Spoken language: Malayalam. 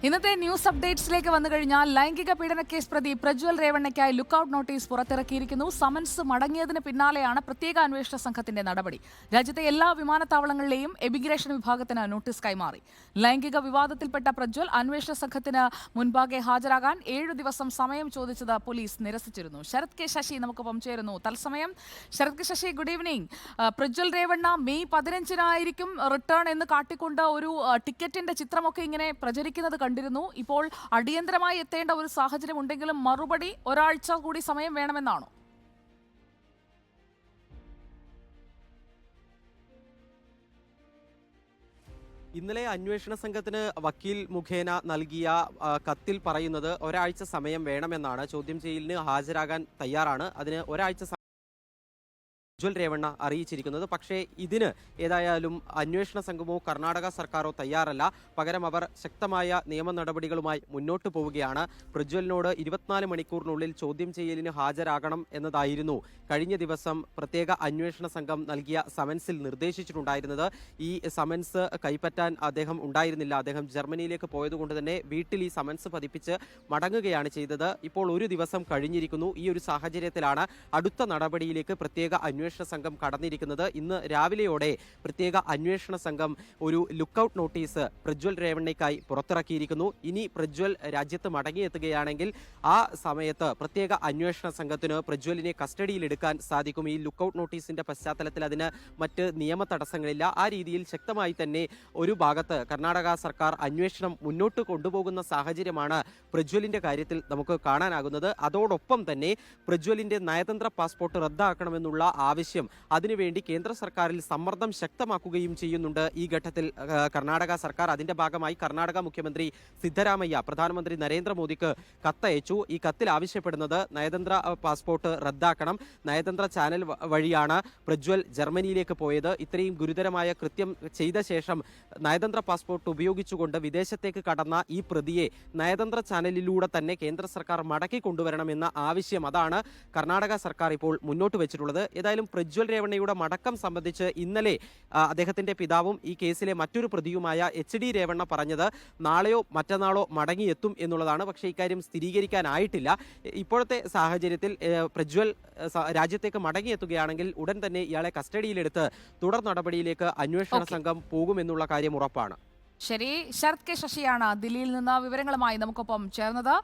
ഇന്നത്തെ ന്യൂസ് അപ്ഡേറ്റ്സിലേക്ക് വന്നു കഴിഞ്ഞാൽ ലൈംഗിക പീഡന കേസ് പ്രതി പ്രജ്വൽ രേവണ്ണയ്ക്കായി ലുക്കൌട്ട് നോട്ടീസ് പുറത്തിറക്കിയിരിക്കുന്നു. സമൻസ് മടങ്ങിയതിന് പിന്നാലെയാണ് പ്രത്യേക അന്വേഷണ സംഘത്തിന്റെ നടപടി. രാജ്യത്തെ എല്ലാ വിമാനത്താവളങ്ങളിലെയും എമിഗ്രേഷൻ വിഭാഗത്തിന് നോട്ടീസ് കൈമാറി. ലൈംഗിക വിവാദത്തിൽപ്പെട്ട പ്രജ്വൽ അന്വേഷണ സംഘത്തിന് മുൻപാകെ ഹാജരാകാൻ 7 ദിവസം സമയം ചോദിച്ചത് പോലീസ് നിരസിച്ചിരുന്നു. ശരത് കെ ശശി നമുക്കൊപ്പം ചേരുന്നു തത്സമയം. Sharath K Sasi, good evening. Prajwal Revanna May 15-നായിരിക്കും റിട്ടേൺ എന്ന് കാട്ടിക്കൊണ്ട് ഒരു ടിക്കറ്റിന്റെ ചിത്രമൊക്കെ ഇങ്ങനെ പ്രചരിക്കുന്നത് കണ്ടിരുന്നു. ഇപ്പോൾ അടിയന്തരമായി എത്തേണ്ട ഒരു സാഹചര്യം ഉണ്ടെങ്കിലും മറുപടി ഒരാഴ്ച കൂടി സമയം വേണമെന്നാണോ? ഇന്നലെ അന്വേഷണ സംഘത്തിന് വക്കീൽ മുഖേന നൽകിയ കത്തിൽ പറയുന്നത് ഒരാഴ്ച സമയം വേണമെന്നാണ്. ചോദ്യം ചെയ്യലിന് ഹാജരാകാൻ തയ്യാറാണ്. അതിന് ഒരാഴ്ച പ്രജ്വൽ രേവണ്ണ അറിയിച്ചിരിക്കുന്നത്. പക്ഷേ ഇതിന് ഏതായാലും അന്വേഷണ സംഘമോ കർണാടക സർക്കാരോ തയ്യാറല്ല. പകരം അവർ ശക്തമായ നിയമ നടപടികളുമായി മുന്നോട്ട് പോവുകയാണ്. പ്രജ്വലിനോട് 24 മണിക്കൂറിനുള്ളിൽ ചോദ്യം ചെയ്യലിന് ഹാജരാകണം എന്നതായിരുന്നു കഴിഞ്ഞ ദിവസം പ്രത്യേക അന്വേഷണ സംഘം നൽകിയ സമൻസിൽ നിർദ്ദേശിച്ചിട്ടുണ്ടായിരുന്നത്. ഈ സമൻസ് കൈപ്പറ്റാൻ അദ്ദേഹം ഉണ്ടായിരുന്നില്ല. അദ്ദേഹം ജർമ്മനിയിലേക്ക് പോയതുകൊണ്ട് തന്നെ വീട്ടിൽ ഈ സമൻസ് പതിപ്പിച്ച് മടങ്ങുകയാണ് ചെയ്തത്. ഇപ്പോൾ ഒരു ദിവസം കഴിഞ്ഞിരിക്കുന്നു. ഈ ഒരു സാഹചര്യത്തിലാണ് അടുത്ത നടപടിയിലേക്ക് പ്രത്യേക അന്വേഷണ സംഘം കടന്നിരിക്കുന്നത്. ഇന്ന് രാവിലെയോടെ പ്രത്യേക അന്വേഷണ സംഘം ഒരു ലുക്കൌട്ട് നോട്ടീസ് പ്രജ്വൽ രേവണ്ണയ്ക്കായി പുറത്തിറക്കിയിരിക്കുന്നു. ഇനി പ്രജ്വൽ രാജ്യത്ത് മടങ്ങിയെത്തുകയാണെങ്കിൽ ആ സമയത്ത് പ്രത്യേക അന്വേഷണ സംഘത്തിന് പ്രജ്വലിനെ കസ്റ്റഡിയിലെടുക്കാൻ സാധിക്കും. ഈ ലുക്കൌട്ട് നോട്ടീസിന്റെ പശ്ചാത്തലത്തിൽ അതിന് മറ്റ് നിയമ തടസ്സങ്ങളില്ല. ആ രീതിയിൽ ശക്തമായി തന്നെ ഒരു ഭാഗത്ത് കർണാടക സർക്കാർ അന്വേഷണം മുന്നോട്ട് കൊണ്ടുപോകുന്ന സാഹചര്യമാണ് പ്രജ്വലിന്റെ കാര്യത്തിൽ നമുക്ക് കാണാനാകുന്നത്. അതോടൊപ്പം തന്നെ പ്രജ്വലിന്റെ നയതന്ത്ര പാസ്പോർട്ട് റദ്ദാക്കണമെന്നുള്ള ആവശ്യം, അതിനുവേണ്ടി കേന്ദ്ര സർക്കാരിൽ സമ്മർദ്ദം ശക്തമാക്കുകയും ചെയ്യുന്നുണ്ട് ഈ ഘട്ടത്തിൽ കർണാടക സർക്കാർ. അതിന്റെ ഭാഗമായി കർണാടക മുഖ്യമന്ത്രി സിദ്ധരാമയ്യ പ്രധാനമന്ത്രി നരേന്ദ്രമോദിക്ക് കത്തയച്ചു. ഈ കത്തിൽ ആവശ്യപ്പെടുന്നത് നയതന്ത്ര പാസ്പോർട്ട് റദ്ദാക്കണം. നയതന്ത്ര ചാനൽ വഴിയാണ് പ്രജ്വൽ ജർമ്മനിയിലേക്ക് പോയത്. ഇത്രയും ഗുരുതരമായ കൃത്യം ചെയ്ത ശേഷം നയതന്ത്ര പാസ്പോർട്ട് ഉപയോഗിച്ചുകൊണ്ട് വിദേശത്തേക്ക് കടന്ന ഈ പ്രതിയെ നയതന്ത്ര ചാനലിലൂടെ തന്നെ കേന്ദ്ര സർക്കാർ മടക്കി കൊണ്ടുവരണമെന്ന ആവശ്യം, അതാണ് കർണാടക സർക്കാർ ഇപ്പോൾ മുന്നോട്ട് വെച്ചിട്ടുള്ളത്. ഏതായാലും പ്രജ്വൽ രേവണ്ണയുടെ മടക്കം സംബന്ധിച്ച് ഇന്നലെ അദ്ദേഹത്തിന്റെ പിതാവും ഈ കേസിലെ മറ്റൊരു പ്രതിയുമായ HD രേവണ്ണ പറഞ്ഞത് നാളെയോ മറ്റന്നാളോ മടങ്ങിയെത്തും എന്നുള്ളതാണ്. പക്ഷേ ഇക്കാര്യം സ്ഥിരീകരിക്കാനായിട്ടില്ല. ഇപ്പോഴത്തെ സാഹചര്യത്തിൽ പ്രജ്വൽ രാജ്യത്തേക്ക് മടങ്ങിയെത്തുകയാണെങ്കിൽ ഉടൻ തന്നെ ഇയാളെ കസ്റ്റഡിയിലെടുത്ത് തുടർ നടപടിയിലേക്ക് അന്വേഷണ സംഘം പോകുമെന്നുള്ള കാര്യം ഉറപ്പാണ്. ശരി, ശരത് കെ ശശിയാണ് ദില്ലിയിൽ നിന്ന് വിവരങ്ങളുമായി നമുക്കൊപ്പം ചേർന്നത്.